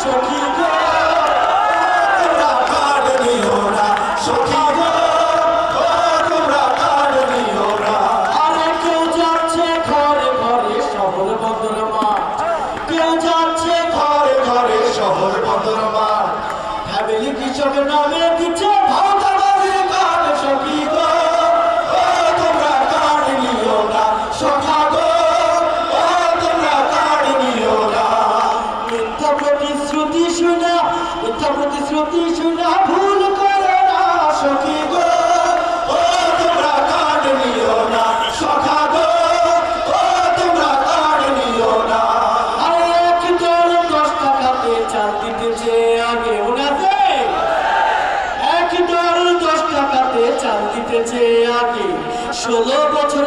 সখী গো তোমরা কার্ড নিও না সখী গো তোমরা কার্ড নিও না আরে কেউ যাচ্ছে ঘরে ঘরে শহর বন্দর মাঠ কেউ যাচ্ছে ঘরে ঘরে শহর বন্দর মাঠ ফ্যামিলি কৃষক নামে দিচ্ছে ভাওতাবাজির কার্ড সখী গো তোমরা কার্ড নিও না সখা গো তোমরা কার্ড নিও না মিথ্যা প্রতিশ্রুতি শুনা ভুল করো না সখী গো তোমরা কার্ড নিও না সখা গো তোমরা কার্ড নিও না আরে এক দল 10 টাকাতে চাল দিতেছে আগে ওনাতে এক দল 10 টাকাতে চাল দিতেছে আগে 16 বছর